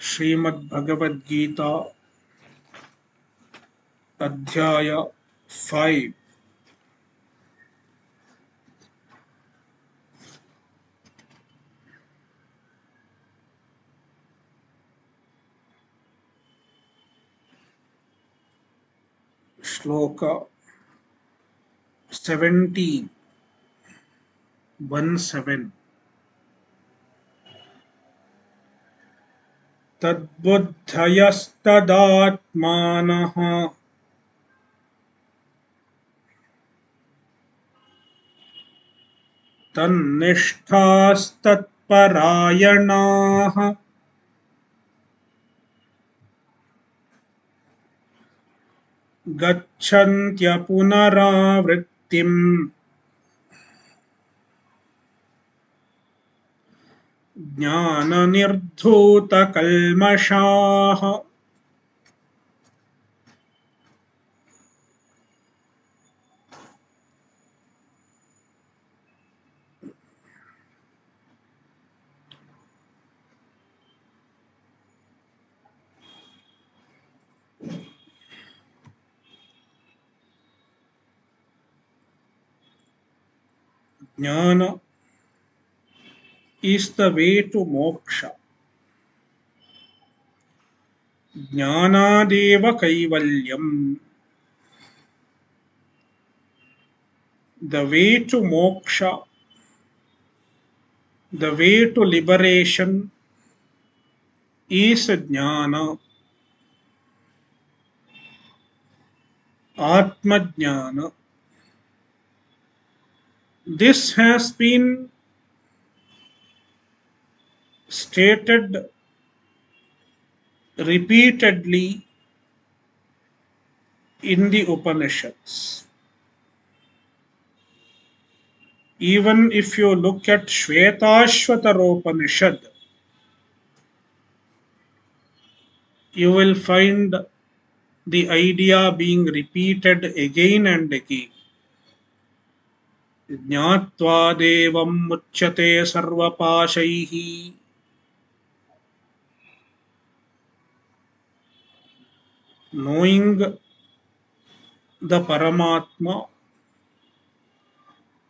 Srimad Bhagavadgita Adhyaya 5. Sloka 17, 1-7. Tadbuddhayastadaatmanah tannishthaastatparayanah gacchantya punaravrittim jnananirdhutakalmashaah. Jnana is the way to moksha. Jnanadeva kaivalyam. The way to moksha, the way to liberation is jnana, atma jnana. This has been stated repeatedly in the Upanishads. Even if you look at Shvetashvatara Upanishad, you will find the idea being repeated again and again. Jnatva devam muchyate sarvapashaihi. Knowing the Paramatma,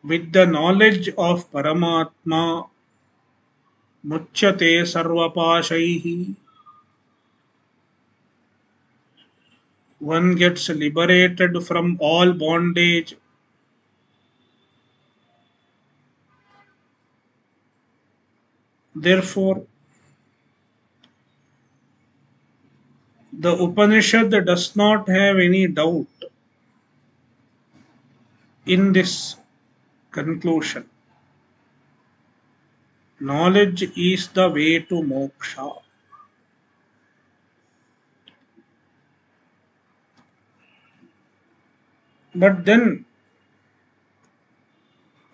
with the knowledge of Paramatma, muchyate sarvapashaihi, one gets liberated from all bondage. Therefore, the Upanishad does not have any doubt in this conclusion. Knowledge is the way to moksha. But then,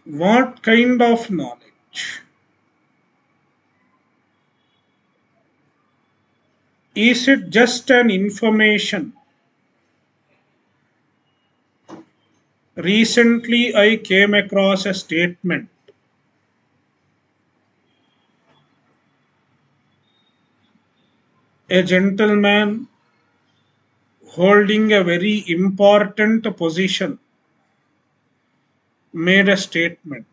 what kind of knowledge? Is it just an information? Recently, I came across a statement. A gentleman holding a very important position made a statement.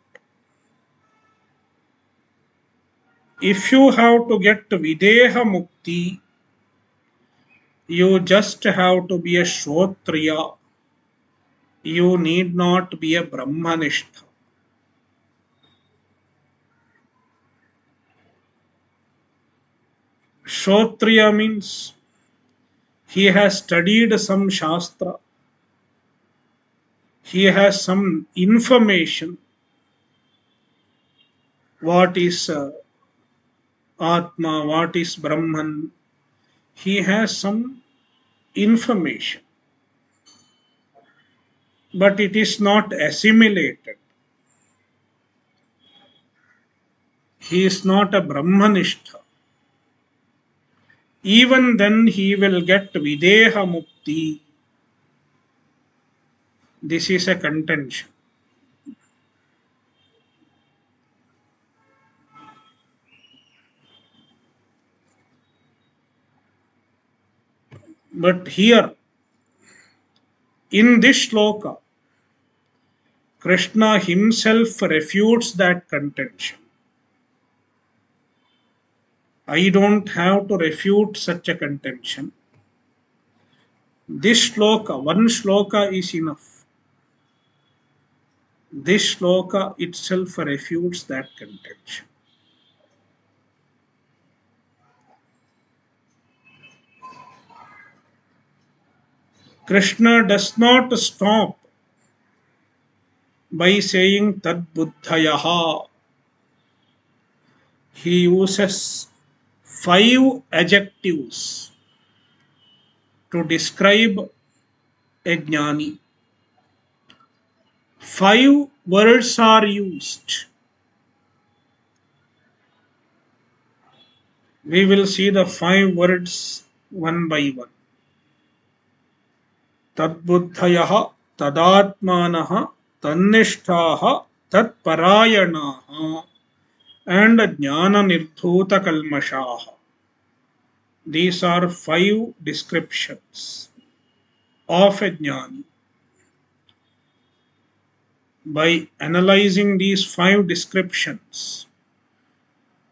If you have to get Videha Mukti, you just have to be a Shrotriya. You need not be a Brahmanishtha. Shrotriya means he has studied some Shastra. He has some information. What is Atma, what is Brahman? He has some information. But it is not assimilated. He is not a Brahmanishtha. Even then he will get Videha Mukti. This is a contention. But here, in this shloka, Krishna himself refutes that contention. I don't have to refute such a contention. This shloka, one shloka is enough. This shloka itself refutes that contention. Krishna does not stop by saying tad buddhayaha. He uses five adjectives to describe a jnani. Five words are used. We will see the five words one by one. Tadbuddhayaha, tadatmanaha, tannishtaha, tatparayanaha, and jnana nirdhuta kalmashaha. These are five descriptions of a jnani. By analyzing these five descriptions,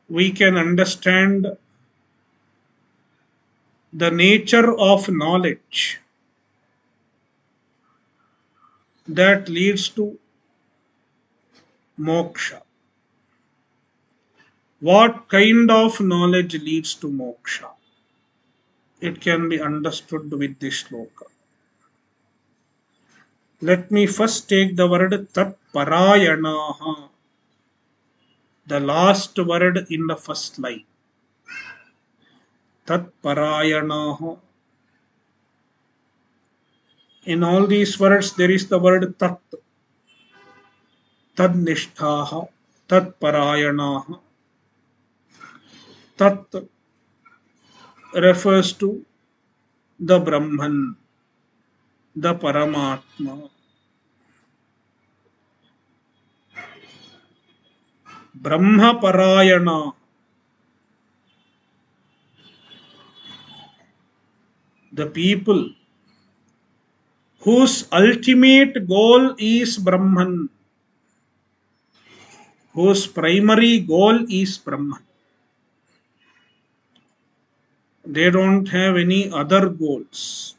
we can understand the nature of knowledge that leads to moksha. What kind of knowledge leads to moksha? It can be understood with this sloka. Let me first take the word tat parayanaha, the last word in the first line. Tat parayanaha. In all these words, there is the word tat, tad nishtaha, tat parayanaha. Tat refers to the Brahman, the Paramatma. Brahma Parayana, the people whose ultimate goal is Brahman, whose primary goal is Brahman. They don't have any other goals.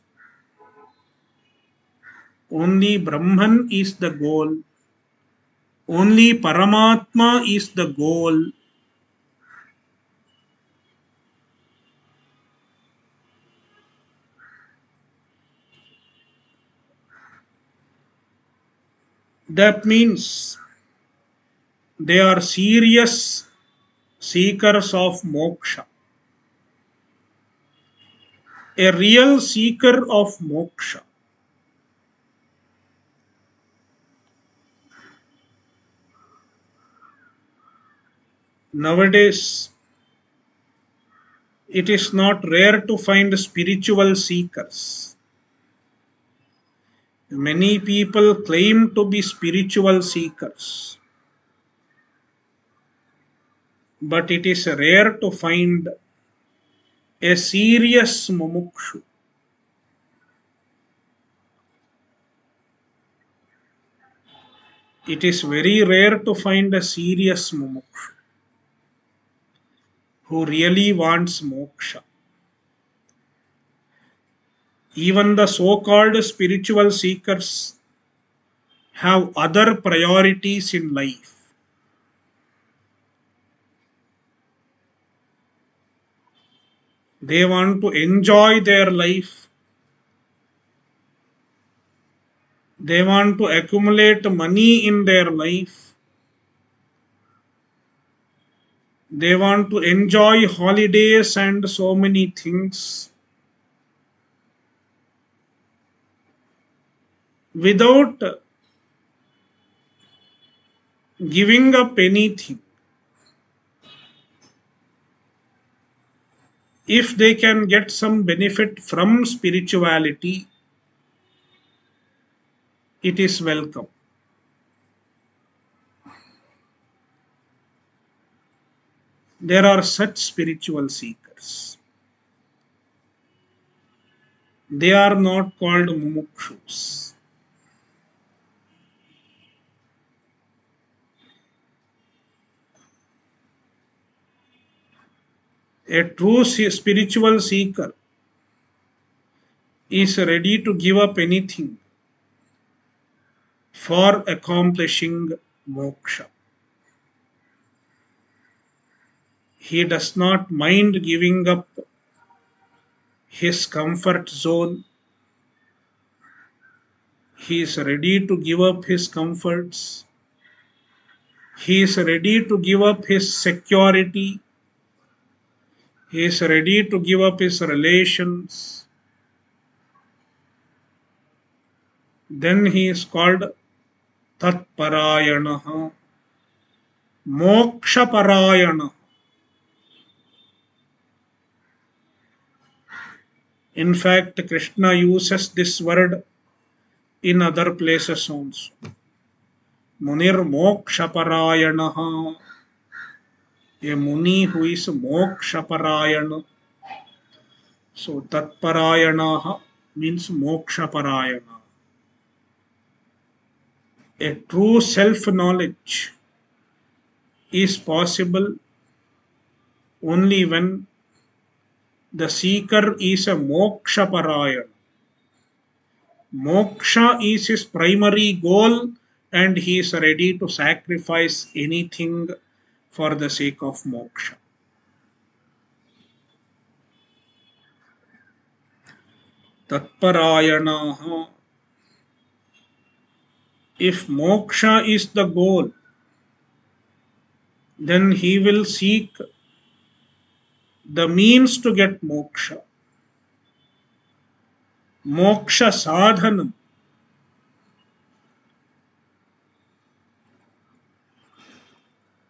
Only Brahman is the goal. Only Paramatma is the goal. That means they are serious seekers of moksha. A real seeker of moksha. Nowadays, it is not rare to find spiritual seekers. Many people claim to be spiritual seekers, but it is rare to find a serious mumukshu. It is very rare to find a serious mumukshu who really wants moksha. Even the so called spiritual seekers have other priorities in life. They want to enjoy their life. They want to accumulate money in their life. They want to enjoy holidays and so many things without giving up anything. If they can get some benefit from spirituality, it is welcome. There are such spiritual seekers. They are not called mumukshus. A true spiritual seeker is ready to give up anything for accomplishing moksha. He does not mind giving up his comfort zone. He is ready to give up his comforts. He is ready to give up his security. He is ready to give up his relations. Then he is called Tatparayanaha, Mokshaparayana. In fact, Krishna uses this word in other places also. Munir Mokshaparayanaha, a Muni who is Mokshaparayana. So Tatparayanaha means Mokshaparayana. A true self-knowledge is possible only when the seeker is a Mokshaparayana. Moksha is his primary goal and he is ready to sacrifice anything for the sake of moksha. Tatparayanaha. If moksha is the goal, then he will seek the means to get moksha. Moksha sadhanam.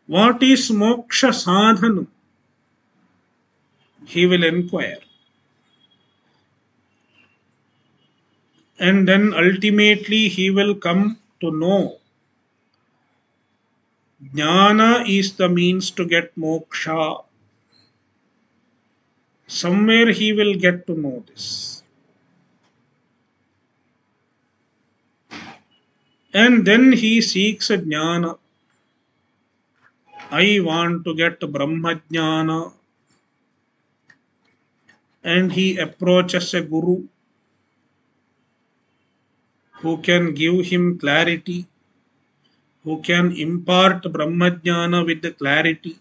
What is moksha sadhanam? He will inquire. And then ultimately he will come to know jnana is the means to get moksha. Somewhere he will get to know this. And then he seeks a jnana. I want to get Brahma jnana. And he approaches a guru who can give him clarity, who can impart Brahma jnana with the clarity.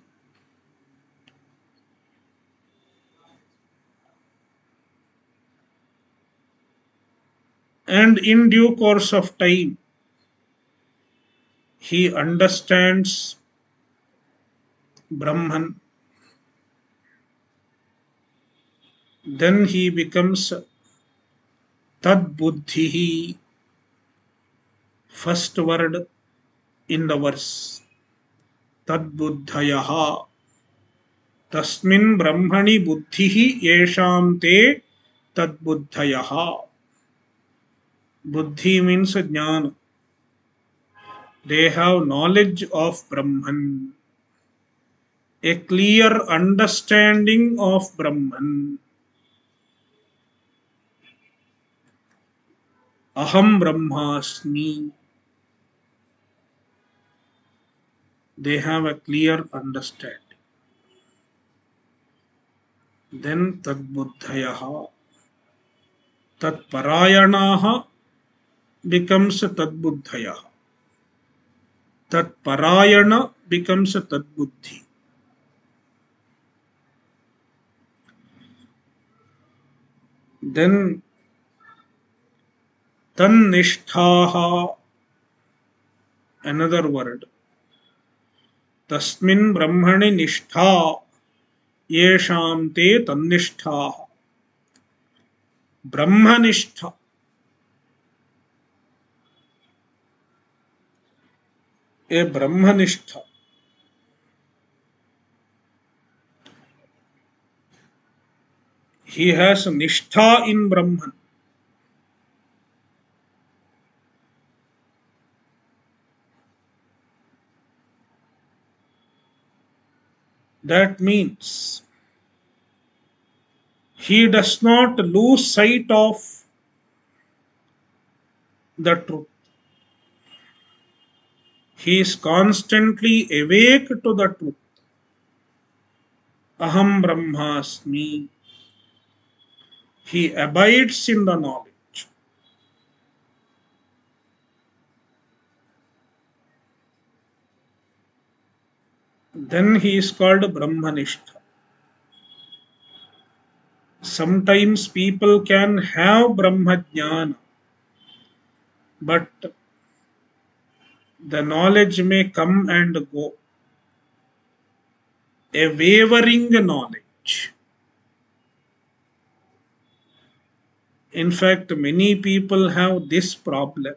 And in due course of time, he understands Brahman. Then he becomes Tad Buddhihi, first word in the verse. Tad Buddhayaha. Tasmin Brahmani Buddhihi Yesham Te Tad Buddhayaha. Buddhi means jnana. They have knowledge of Brahman, a clear understanding of Brahman. Aham Brahmasmi. They have a clear understanding. Then Tadbuddhayaha. Tatparayanaha becomes Tadbuddhayaha. Tatparayana becomes Tadbuddhi. Then Tannishtaha, another word. Tasmin Brahmani Nishtha Yesham Te Tannishtaha. Brahmanishtha. A Brahmanishtha. He has Nishtha in Brahman. That means He does not lose sight of the truth. He is constantly awake to the truth. Aham Brahmasmi. He abides in the knowledge. Then he is called Brahmanistha. Sometimes people can have Brahmajnana, but the knowledge may come and go. A wavering knowledge. In fact, many people have this problem.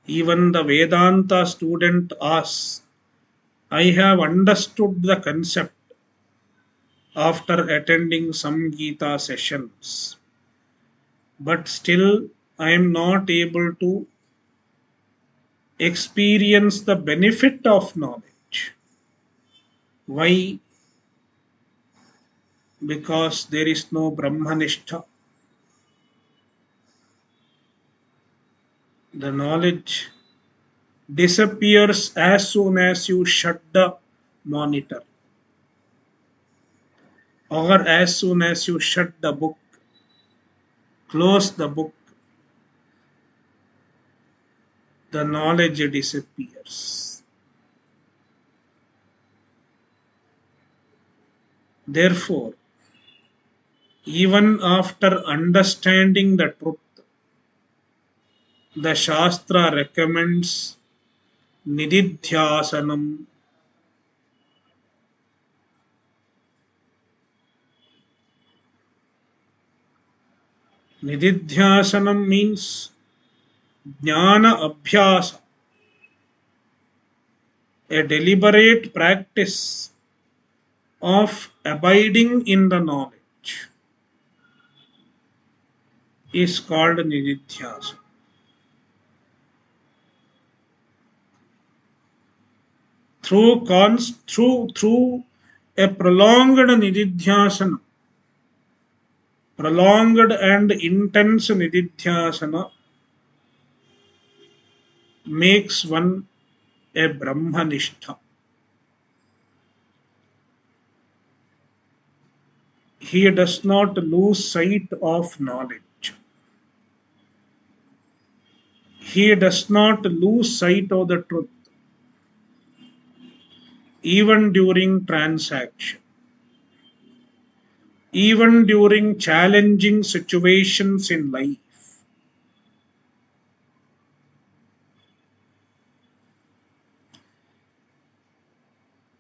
Even the Vedanta student asks, I have understood the concept after attending some Gita sessions, but still I am not able to experience the benefit of knowledge. Why? Because there is no Brahmanishtha. The knowledge disappears as soon as you shut the monitor, or as soon as you shut the book, close the book, the knowledge disappears. Therefore, even after understanding the truth, the Shastra recommends Nididhyasanam. Nididhyasanam means Jnana Abhyasa, a deliberate practice of abiding in the knowledge is called Nididhyasana. Through a prolonged Nididhyasana, prolonged and intense Nididhyasana makes one a Brahmanistha. He does not lose sight of knowledge. He does not lose sight of the truth, even during transaction, even during challenging situations in life.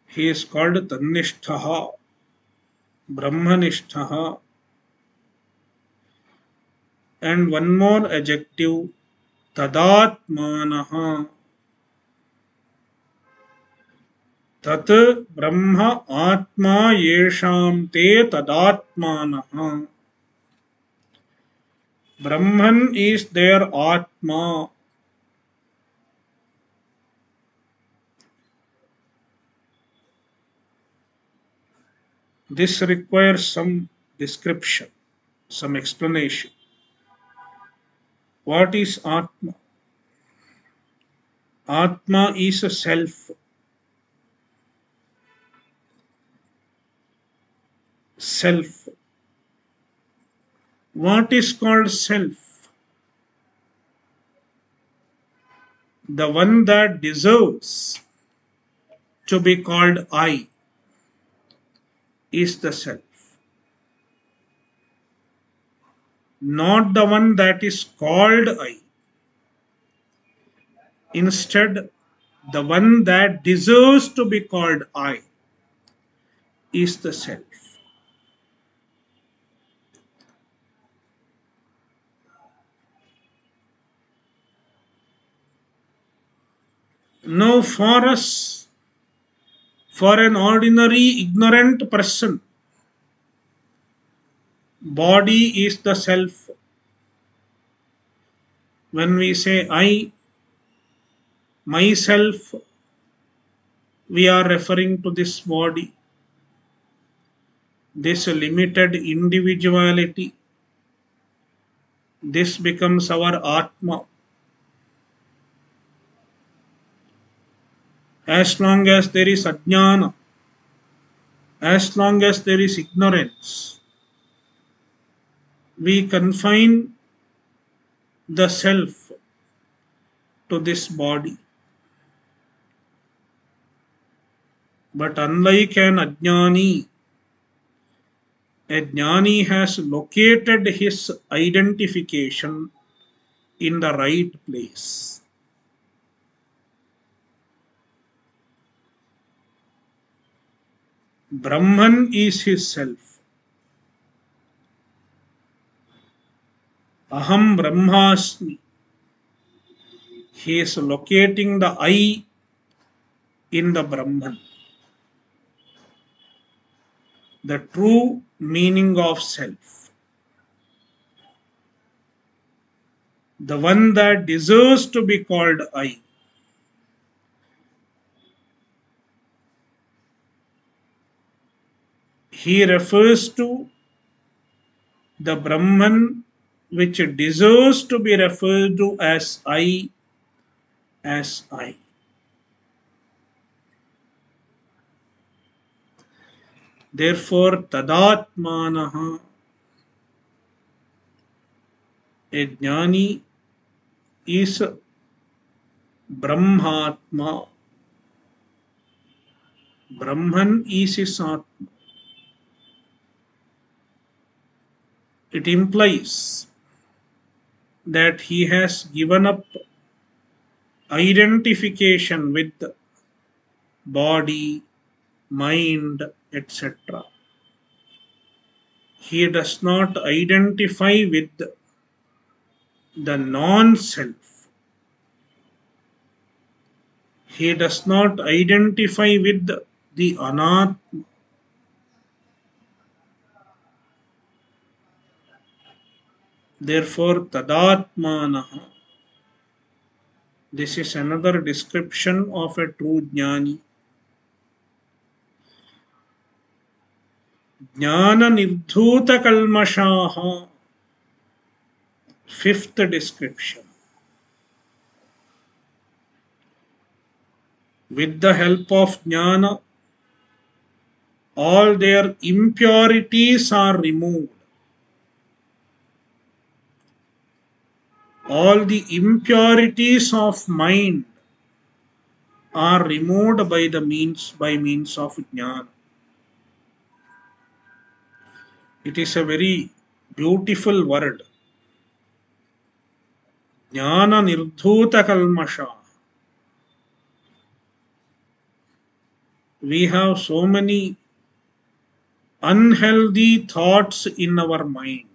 He is called Tannishtaha, Brahmanishtaha, and one more adjective, Tadatmanaha. Tat Brahma Atma Yesham Te Tadatmanaha. Brahman is their Atma. This requires some description, some explanation. What is Atma? Atma is a self. Self. What is called self? The one that deserves to be called I is the self. Not the one that is called I. Instead, the one that deserves to be called I is the self. Now, for us, for an ordinary ignorant person, body is the self. When we say I, myself, we are referring to this body. this limited individuality, this becomes our Atma. As long as there is ajnana, as long as there is ignorance, we confine the self to this body. But unlike an a jnani has located his identification in the right place. Brahman is his self. Aham Brahmasmi. He is locating the I in the Brahman. The true meaning of self. The one that deserves to be called I. He refers to the Brahman which deserves to be referred to as I, as I. Therefore, tadatmanaha, a jnani is Brahmatma. Brahman is his Atma. It implies that he has given up identification with body, mind, etc. He does not identify with the non self. He does not identify with the anatma. Therefore, tadatmanaha. This is another description of a true jnani. Jnana nirdhuta kalmashaha. Fifth description. With the help of jnana, all their impurities are removed. All the impurities of mind are removed by means of jnana. It is a very beautiful word. Jnana nirdhuta kalmasha. We have so many unhealthy thoughts in our mind.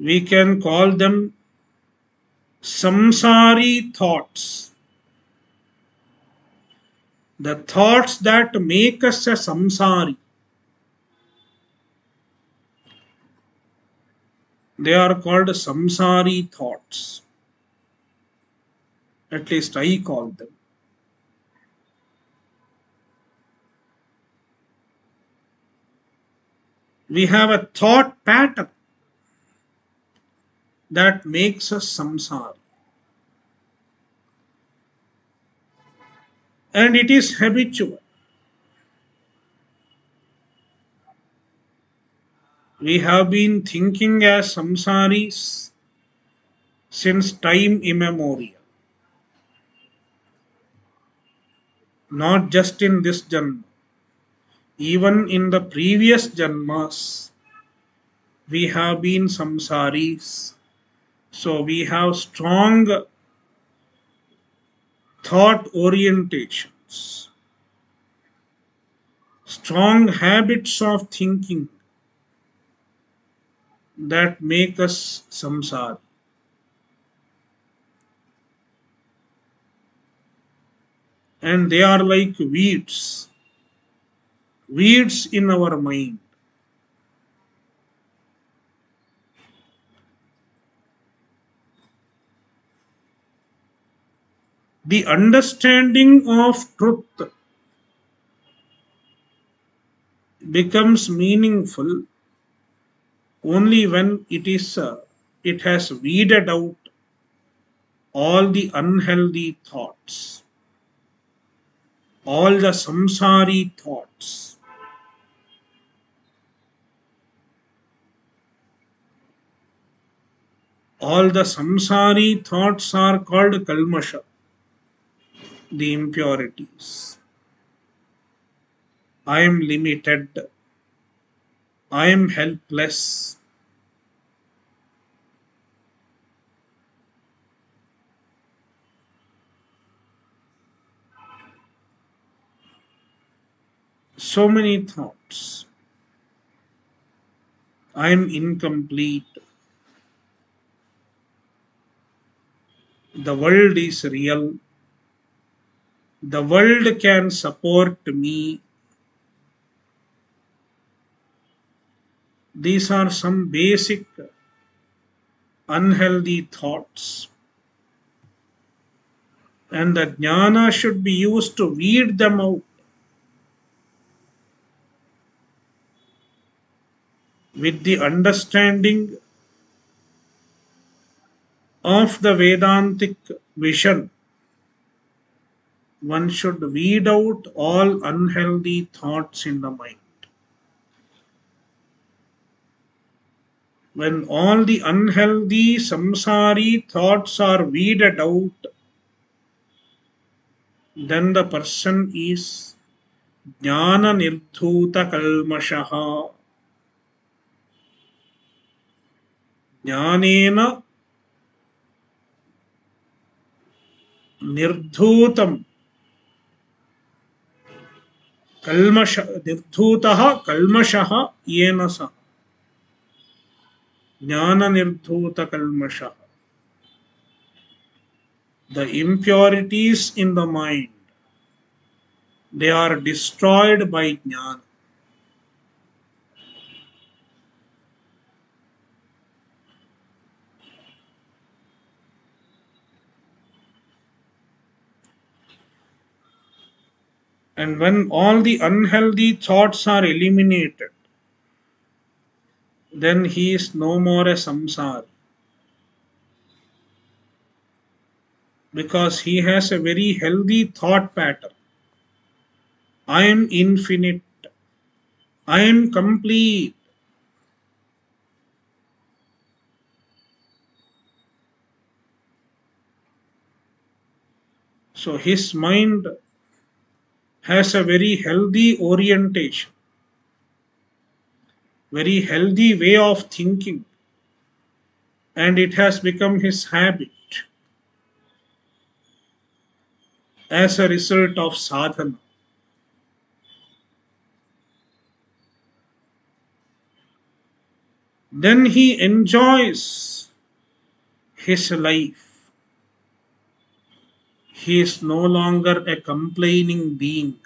We can call them samsari thoughts. The thoughts that make us a samsari. They are called samsari thoughts. At least I call them. We have a thought pattern that makes us samsari. And it is habitual. We have been thinking as samsaris since time immemorial. Not just in this janma. Even in the previous janmas, we have been samsaris. So we have strong thought orientations, strong habits of thinking that make us samsara. And they are like weeds in our mind. The understanding of truth becomes meaningful only when it has weeded out all the unhealthy thoughts, all the samsari thoughts. All the samsari thoughts are called kalmasha, the impurities. I am limited. I am helpless. So many thoughts. I am incomplete. The world is real. The world can support me. These are some basic unhealthy thoughts. And the jnana should be used to weed them out with the understanding of the Vedantic vision. One should weed out all unhealthy thoughts in the mind. When all the unhealthy samsari thoughts are weeded out, then the person is jnana nirdhuta kalmashaha. Jnanena nirdhutam kalmasha nirdhutaha kalmashaha yena sa. Jnana nirdhuta kalmashaha. The impurities in the mind, they are destroyed by jnana. And when all the unhealthy thoughts are eliminated, then he is no more a samsara, because he has a very healthy thought pattern. I am infinite. I am complete. So his mind has a very healthy orientation, very healthy way of thinking, and it has become his habit as a result of sadhana. Then he enjoys his life. He is no longer a complaining being.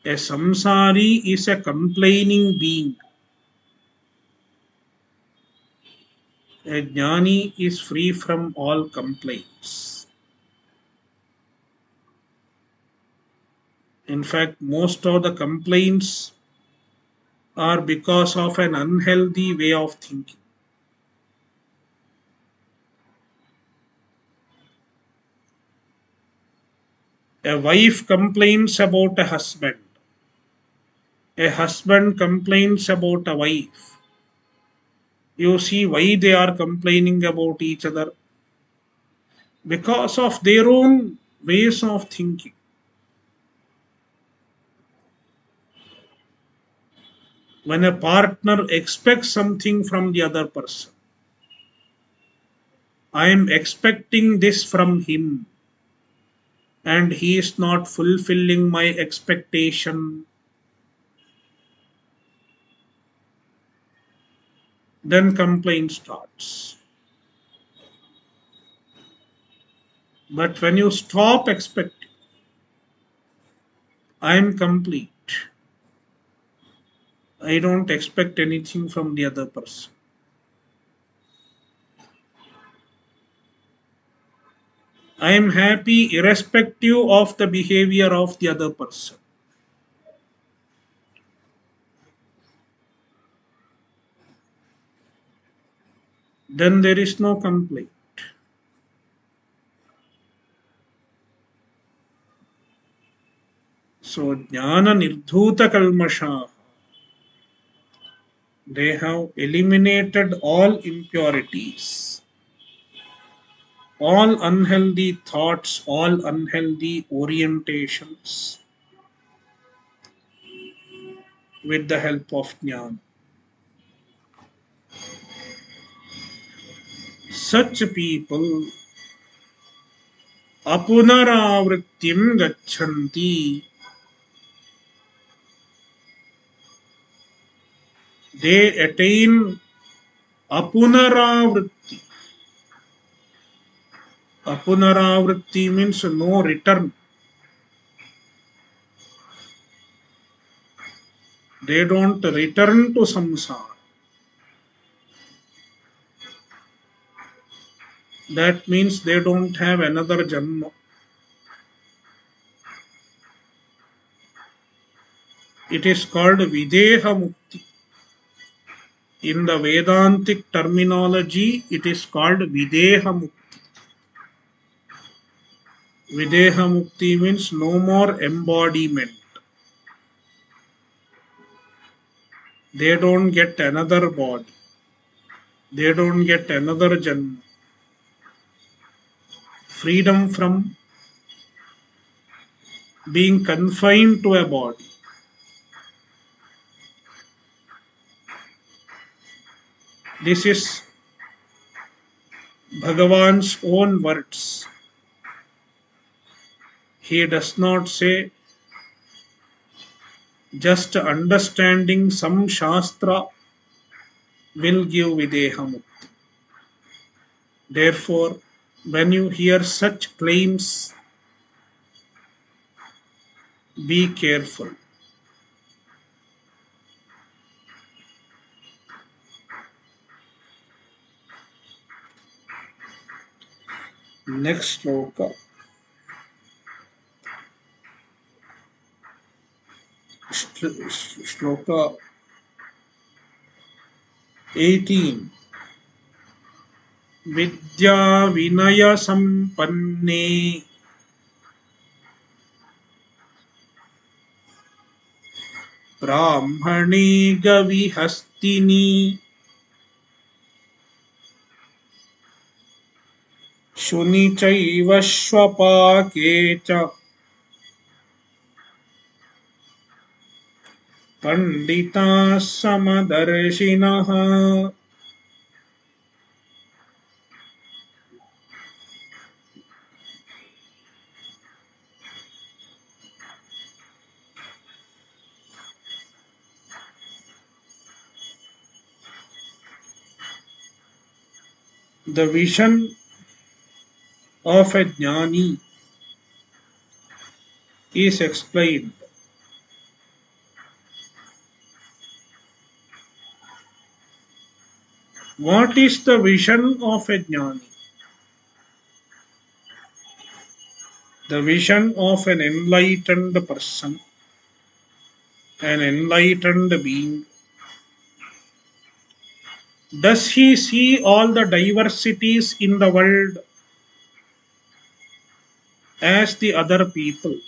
A samsari is a complaining being. A jnani is free from all complaints. In fact, most of the complaints are because of an unhealthy way of thinking. A wife complains about a husband. A husband complains about a wife. You see why they are complaining about each other? Because of their own ways of thinking. When a partner expects something from the other person, I am expecting this from him, and he is not fulfilling my expectation, then complaint starts. But when you stop expecting, I am complete. I don't expect anything from the other person. I am happy irrespective of the behavior of the other person. Then there is no complaint. So jnana nirdhuta kalmasha, they have eliminated all impurities, all unhealthy thoughts, all unhealthy orientations with the help of jnana. Such people apunaravrtim gachanti, they attain apunaravritti. Apunaravritti means no return. They don't return to samsara. That means they don't have another janma. It is called Videha Mukti. In the Vedantic terminology, it is called Videha Mukti. Videha Mukti means no more embodiment. They don't get another body. They don't get another janma. Freedom from being confined to a body. This is Bhagavan's own words. He does not say just understanding some Shastra will give Videha Mukti. Therefore, when you hear such claims, be careful. Next sloka. Sloka 18. Vidya Vinaya Sampanne Brahmani Gavihastini Shuni Chaiva Shwapake Cha Pandita Samadarshinaha. The vision of a jnani is explained. What is the vision of a jnani? The vision of an enlightened person, an enlightened being. Does he see all the diversities in the world as the other people?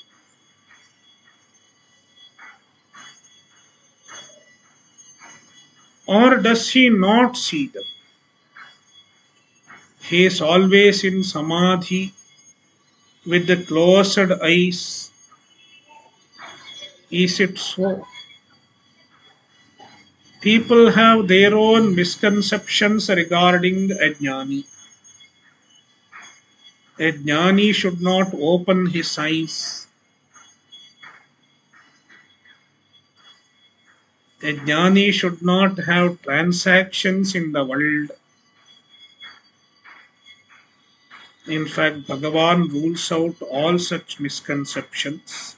Or does he not see them? He is always in samadhi with the closed eyes. Is it so? People have their own misconceptions regarding a jnani. A jnani should not open his eyes. A jnani should not have transactions in the world. In fact, Bhagavan rules out all such misconceptions.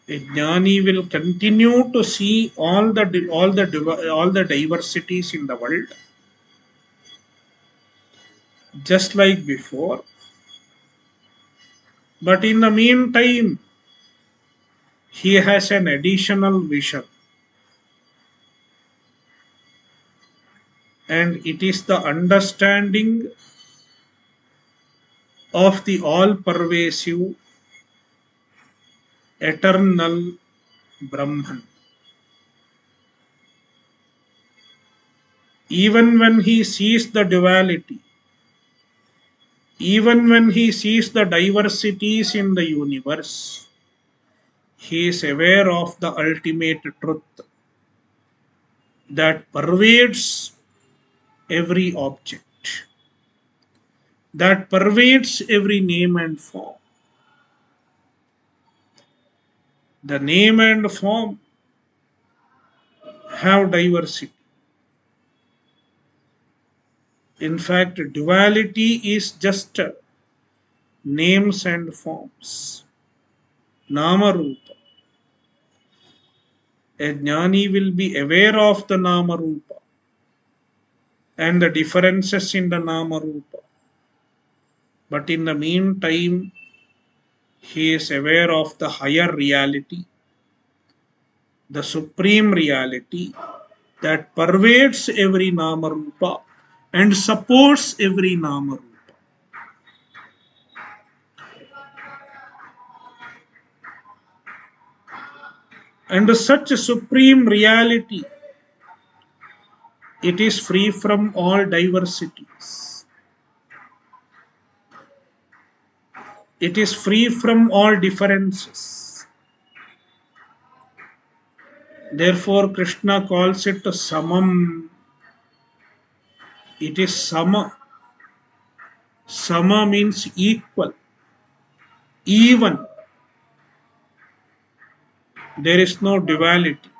A jnani will continue to see all the diversities in the world. just like before. But in the meantime, he has an additional vision, and it is the understanding of the all pervasive, eternal Brahman. Even when he sees the duality, even when he sees the diversities in the universe, he is aware of the ultimate truth that pervades every object, that pervades every name and form. The name and form have diversity. In fact, duality is just names and forms. Nama Rupa. A jnani will be aware of the Nama Rupa and the differences in the Nama Rupa. But in the meantime, he is aware of the higher reality, the supreme reality that pervades every Nama Rupa and supports every Nama Rupa. And such a supreme reality, it is free from all diversities. It is free from all differences. Therefore, Krishna calls it Samam. It is Sama. Sama means equal, even. There is no duality.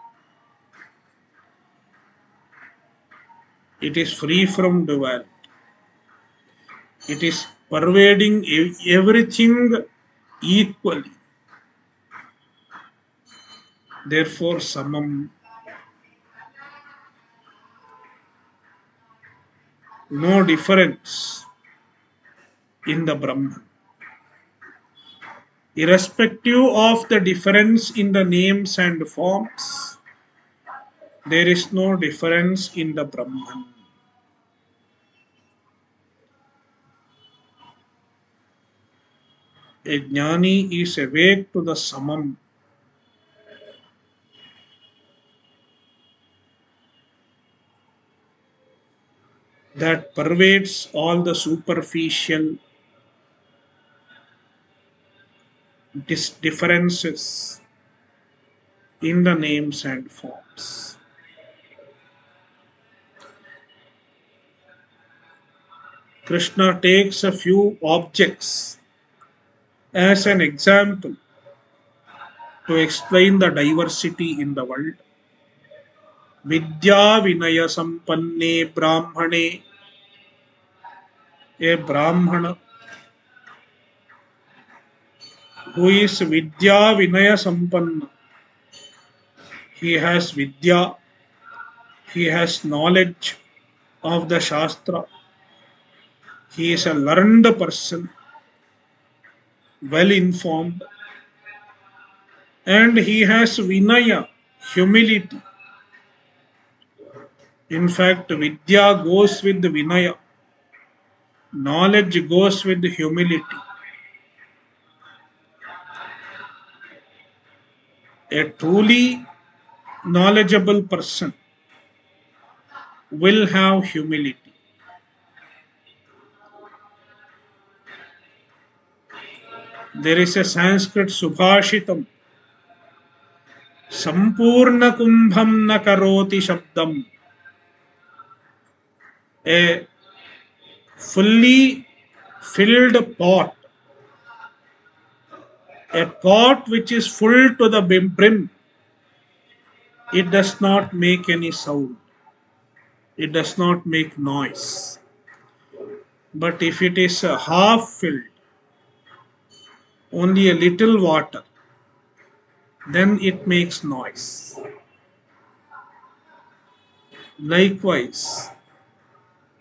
It is free from duality. It is pervading everything equally. Therefore, Samam. No difference in the Brahman. Irrespective of the difference in the names and forms, there is no difference in the Brahman. A jnani is awake to the Samam. That pervades all the superficial differences in the names and forms. Krishna takes a few objects as an example to explain the diversity in the world. Vidya Vinaya Sampanne Brahmane. A Brahmana who is Vidya Vinaya Sampanna. He has Vidya, he has knowledge of the Shastra, he is a learned person, well informed, and he has Vinaya, humility. In fact, Vidya goes with Vinaya, knowledge goes with humility. A truly knowledgeable person will have humility. There is a Sanskrit Subhashitam. Sampurna kumbham na karoti shabdam. A fully filled pot, a pot which is full to the brim, it does not make any sound. It does not make noise. But if it is half filled, only a little water, then it makes noise. Likewise,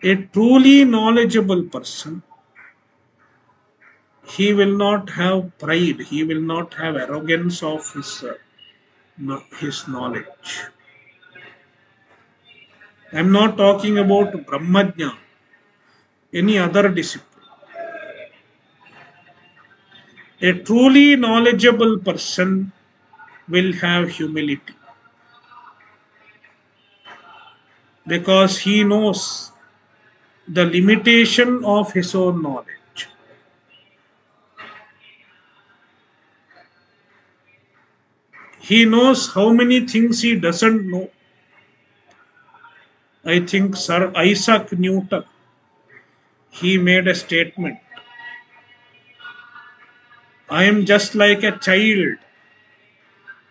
A truly knowledgeable person, he will not have pride, he will not have arrogance of his knowledge. I am not talking about Brahmajna, any other discipline. A truly knowledgeable person will have humility because he knows the limitation of his own knowledge. He knows how many things he doesn't know. I think Sir Isaac Newton, he made a statement. I am just like a child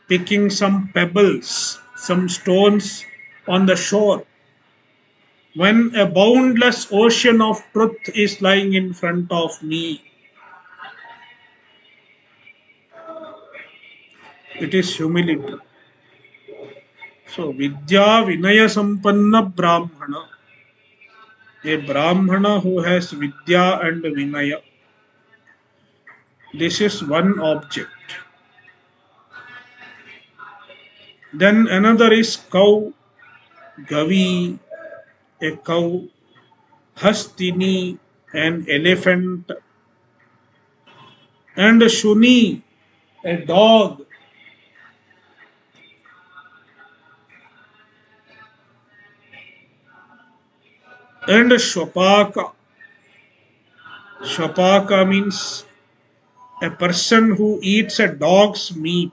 picking some pebbles, some stones on the shore when a boundless ocean of truth is lying in front of me. It is humility. So, Vidya Vinaya Sampanna Brahmana, a Brahmana who has Vidya and Vinaya, this is one object. Then another is cow, Gavi, a cow, Hastini, an elephant, and Shuni, a dog, and Shwapaka. Shwapaka means a person who eats a dog's meat.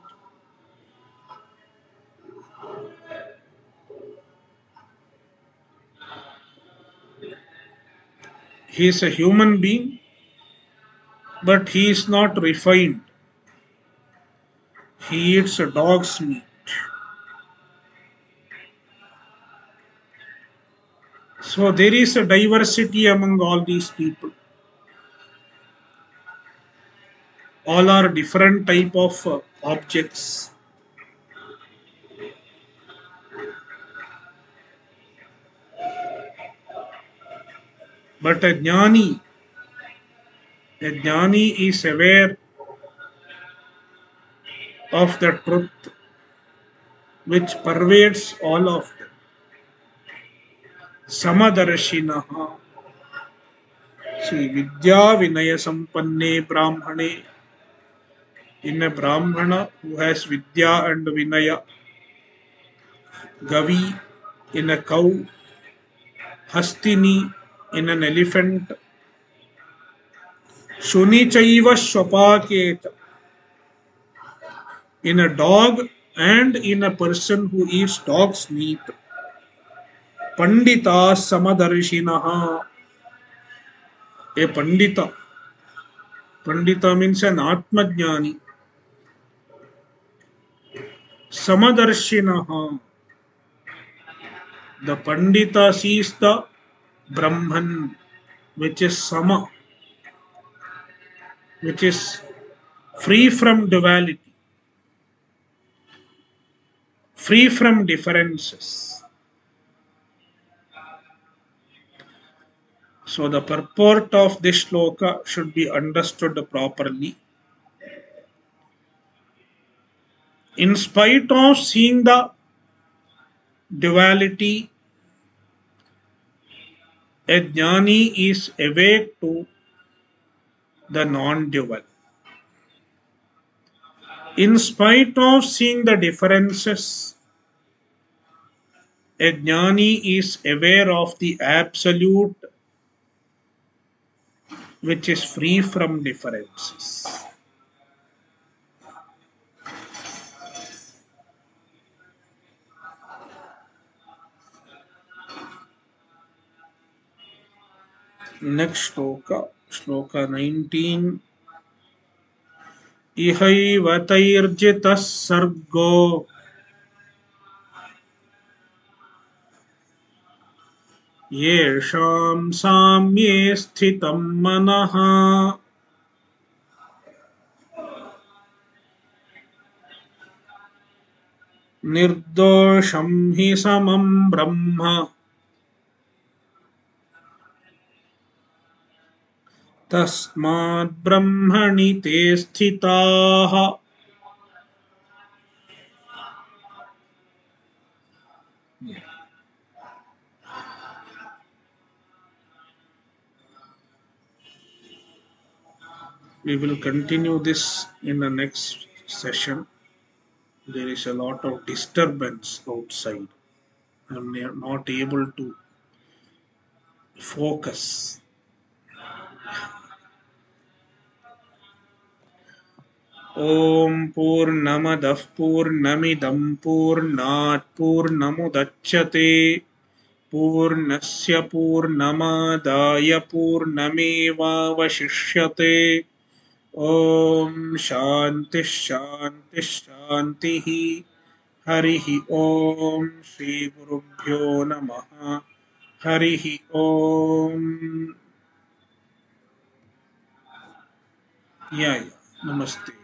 He is a human being, but he is not refined. He eats a dog's meat. So there is a diversity among all these people. All are different type of objects. But a jnani is aware of the truth which pervades all of them. Samadarshinaha. See, Vidya Vinaya Sampanne Brahmane. In a Brahmana who has Vidya and Vinaya. Gavi in a cow. Hastini in an elephant. Shuni Chaiva Shwapaketa in a dog and in a person who eats dog's meat. Pandita Samadarshinaha. A Pandita. Pandita means an Atmajnani. Samadarshinaha. The Pandita sees the Brahman, which is Sama, which is free from duality, free from differences. So the purport of this shloka should be understood properly. In spite of seeing the duality, a jnani is awake to the non-dual. In spite of seeing the differences, a jnani is aware of the absolute which is free from differences. Next shloka 19. Ihaiva tairjitas sargo yesham samye sthitam manaha nirdosham hi samam brahma तस्मात् ब्रह्मणि ते स्थिताः. We will continue this in the next session. There is a lot of disturbance outside. I'm not able to focus. ॐ पूर्णमदः पूर्णमिदं पूर्णात् पूर्णमुदच्यते पूर्णस्य पूर्णमादाय पूर्णमेवावशिष्यते. ॐ शान्तिः शान्तिः शान्तिः. हरिः ॐ श्रीगुरुभ्यो नमः. हरिः ॐ. या नमस्ते.